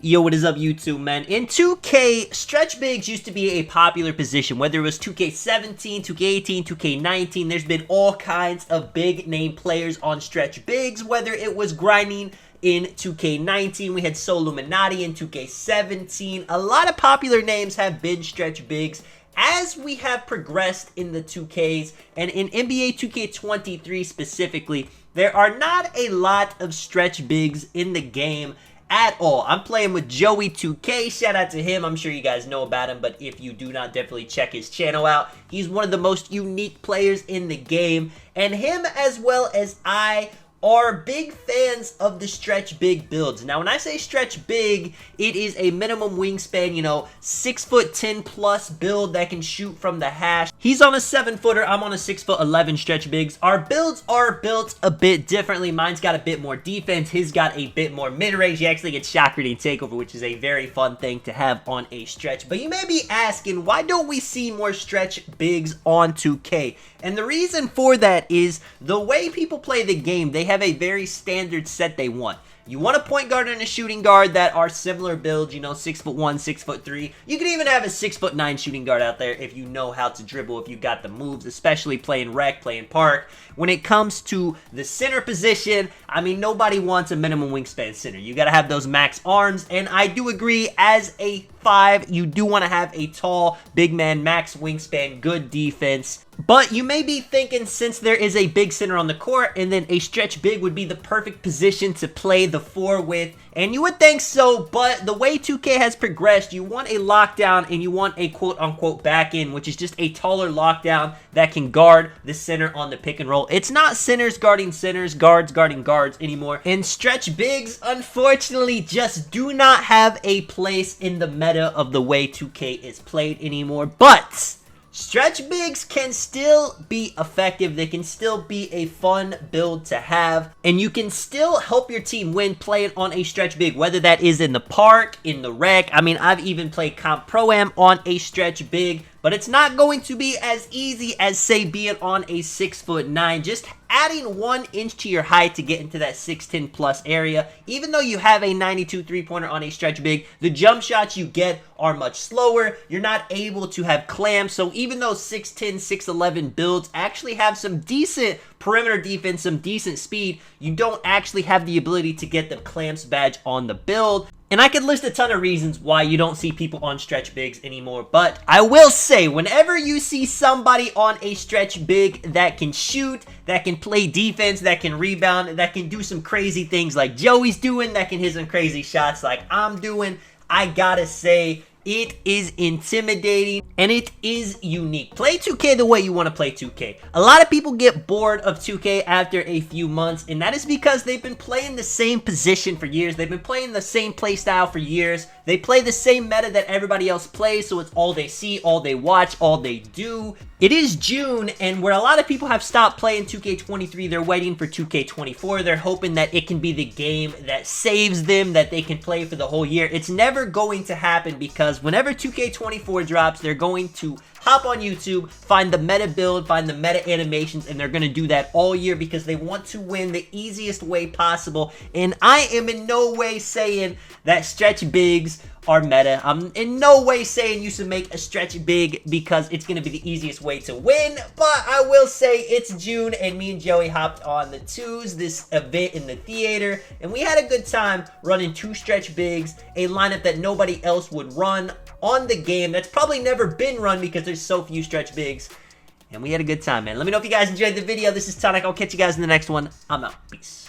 Yo, what is up, YouTube, man? In 2K, stretch bigs used to be a popular position, whether it was 2K17, 2K18, 2K19. There's been all kinds of big name players on stretch bigs, whether it was grinding in 2K19, we had Soluminati in 2K17. A lot of popular names have been stretch bigs. As we have progressed in the 2Ks, and in NBA 2K23 specifically, there are not a lot of stretch bigs in the game at all. I'm playing with Joey 2K. Shout out to him. I'm sure you guys know about him, but if you do not, definitely check his channel out. He's one of the most unique players in the game, and him as well as I are big fans of the stretch big builds. Now, when I say stretch big, it is a minimum wingspan, 6'10" plus build that can shoot from the hash. He's on a 7-footer, I'm on a 6'11" stretch bigs. Our builds are built a bit differently. Mine's got a bit more defense, his got a bit more mid-range. You actually get shot grenade takeover, which is a very fun thing to have on a stretch. But you may be asking, why don't we see more stretch bigs on 2K? And the reason for that is the way people play the game, they have a very standard set they want. You want a point guard and a shooting guard that are similar builds, 6'1", 6'3". You can even have a 6'9" shooting guard out there if you know how to dribble, if you got the moves, especially playing rec, playing park. When it comes to the center position, I mean, nobody wants a minimum wingspan center. You got to have those max arms, and I do agree, as a 5, you do want to have a tall, big man, max wingspan, good defense. But you may be thinking, since there is a big center on the court, and then a stretch big would be the perfect position to play the 4 with, and you would think so, but the way 2K has progressed, you want a lockdown and you want a quote-unquote back-end, which is just a taller lockdown that can guard the center on the pick and roll. It's not centers guarding centers, guards guarding guards anymore, and stretch bigs, unfortunately, just do not have a place in the meta of the way 2K is played anymore. But stretch bigs can still be effective. They can still be a fun build to have, and you can still help your team win playing on a stretch big, whether that is in the park, in the rec. I mean, I've even played Comp Pro-Am on a stretch big, but it's not going to be as easy as, say, being on a 6'9". Just adding 1 inch to your height to get into that 6'10" plus area. Even though you have a 92 3-pointer on a stretch big, the jump shots you get are much slower. You're not able to have clamps. So even though 6'10", 6'11" builds actually have some decent perimeter defense, some decent speed, you don't actually have the ability to get the clamps badge on the build. And I could list a ton of reasons why you don't see people on stretch bigs anymore, but I will say, whenever you see somebody on a stretch big that can shoot, that can play defense, that can rebound, that can do some crazy things like Joey's doing, that can hit some crazy shots like I'm doing, I gotta say, it is intimidating and it is unique. Play 2K the way you want to play 2K. A lot of people get bored of 2K after a few months, and that is because they've been playing the same position for years. They've been playing the same play style for years. They play the same meta that everybody else plays, so it's all they see, all they watch, all they do. It is June, and where a lot of people have stopped playing 2K23, they're waiting for 2K24. They're hoping that it can be the game that saves them, that they can play for the whole year. It's never going to happen, because whenever 2K24 drops, they're going to hop on YouTube, find the meta build, find the meta animations, and they're going to do that all year because they want to win the easiest way possible. And I am in no way saying that stretch bigs are meta. I'm in no way saying you should make a stretch big because it's going to be the easiest way to win, but I will say it's June and me and Joey hopped on the 2s, this event in the theater, and we had a good time running 2 stretch bigs, a lineup that nobody else would run on the game, that's probably never been run because there's so few stretch bigs, and we had a good time, man. Let me know if you guys enjoyed the video. This is Tonic. I'll catch you guys in the next one. I'm out. Peace.